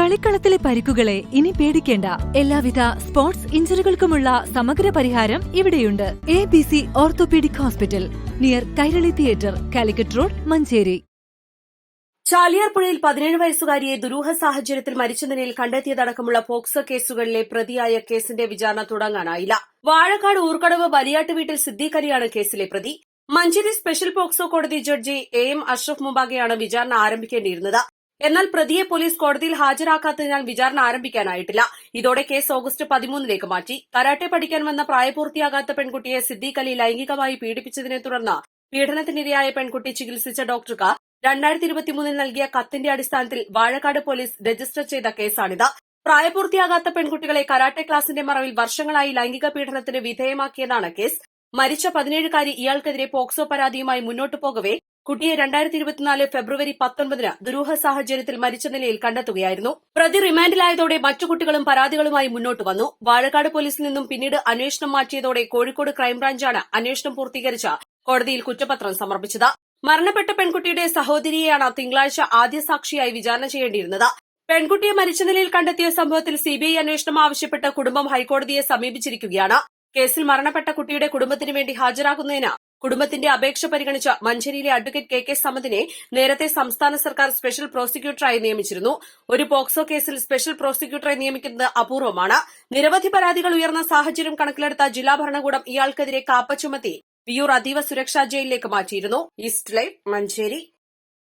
കളിക്കളത്തിലെ പരിക്കുകളെ ഇനി പേടിക്കേണ്ട. എല്ലാവിധ സ്പോർട്സ് ഇഞ്ചുറികൾക്കുമുള്ള സമഗ്ര പരിഹാരം ഇവിടെയുണ്ട്. ABC orthopaedic hospital, near Kairali theatre, Calicut road, Manjeri. Chaliyar പുഴയിൽ 17 വയസ്സുകാരിയെ ദുരൂഹ സാഹചര്യത്തിൽ മരിച്ച നിലയിൽ കണ്ടെത്തിയതടക്കമുള്ള പോക്സോ കേസുകളിലെ പ്രതിയായ കേസിന്റെ വിചാരണ തുടങ്ങാനായില്ല. വാഴക്കാട് ഊർക്കടവ് വലിയാട്ട് വീട്ടിൽ സിദ്ദീഖ് അലിയാണ് കേസിലെ പ്രതി. മഞ്ചേരി സ്പെഷ്യൽ പോക്സോ കോടതി ജഡ്ജി AM അഷ്റഫ് മുമ്പാകെയാണ് വിചാരണ ആരംഭിക്കേണ്ടിയിരുന്നത്. എന്നാൽ പ്രതിയെ പോലീസ് കോടതിയിൽ ഹാജരാക്കാത്തതിനാൽ വിചാരണ ആരംഭിക്കാനായിട്ടില്ല. ഇതോടെ കേസ് ഓഗസ്റ്റ് 13ലേക്ക് മാറ്റി. കരാട്ടെ പഠിക്കാൻ വന്ന പ്രായപൂർത്തിയാകാത്ത പെൺകുട്ടിയെ സിദ്ദീഖ് അലി ലൈംഗികമായി പീഡിപ്പിച്ചതിനെ തുടർന്ന് പീഡനത്തിനിരയായ പെൺകുട്ടി ചികിത്സിച്ച ഡോക്ടർക്ക് 2023 നൽകിയ കത്തിന്റെ അടിസ്ഥാനത്തിൽ വാഴക്കാട് പോലീസ് രജിസ്റ്റർ ചെയ്ത കേസാണിത്. പ്രായപൂർത്തിയാകാത്ത പെൺകുട്ടികളെ കരാട്ടെ ക്ലാസിന്റെ മറവിൽ വർഷങ്ങളായി ലൈംഗിക പീഡനത്തിന് വിധേയമാക്കിയതാണ് കേസ്. മരിച്ച 17-കാരി ഇയാൾക്കെതിരെ പോക്സോ പരാതിയുമായി മുന്നോട്ടു പോകവെ കുട്ടിയെ 2024 ഫെബ്രുവരി 19 ദുരൂഹ സാഹചര്യത്തിൽ മരിച്ച നിലയിൽ കണ്ടെത്തുകയായിരുന്നു. പ്രതി റിമാൻഡിലായതോടെ മറ്റു കുട്ടികളും പരാതികളുമായി മുന്നോട്ടു വന്നു. വാഴക്കാട് പോലീസിൽ നിന്നും പിന്നീട് അന്വേഷണം മാറ്റിയതോടെ കോഴിക്കോട് ക്രൈംബ്രാഞ്ചാണ് അന്വേഷണം പൂർത്തീകരിച്ച കോടതിയിൽ കുറ്റപത്രം സമർപ്പിച്ചത്. മരണപ്പെട്ട പെൺകുട്ടിയുടെ സഹോദരിയെയാണ് തിങ്കളാഴ്ച ആദ്യ സാക്ഷിയായി വിചാരണ ചെയ്യേണ്ടിയിരുന്നത്. പെൺകുട്ടിയെ മരിച്ച നിലയിൽ കണ്ടെത്തിയ സംഭവത്തിൽ CBI അന്വേഷണം ആവശ്യപ്പെട്ട് കുടുംബം ഹൈക്കോടതിയെ സമീപിച്ചിരിക്കുകയാണ്. കേസിൽ മരണപ്പെട്ട കുട്ടിയുടെ കുടുംബത്തിന് വേണ്ടി ഹാജരാകുന്നതിന് കുടുംബത്തിന്റെ അപേക്ഷ പരിഗണിച്ച മഞ്ചേരിയിലെ അഡ്വക്കേറ്റ് KK സമദിനെ നേരത്തെ സംസ്ഥാന സർക്കാർ സ്പെഷ്യൽ പ്രോസിക്യൂട്ടറായി നിയമിച്ചിരുന്നു. ഒരു പോക്സോ കേസിൽ സ്പെഷ്യൽ പ്രോസിക്യൂട്ടറെ നിയമിക്കുന്നത് അപൂർവമാണ്. നിരവധി പരാതികൾ ഉയർന്ന സാഹചര്യം കണക്കിലെടുത്ത ജില്ലാ ഭരണകൂടം ഇയാൾക്കെതിരെ കാപ്പ ചുമത്തി വിയൂർ അതീവ സുരക്ഷാ ജയിലിലേക്ക് മാറ്റിയിരുന്നു. East live, Manjeri.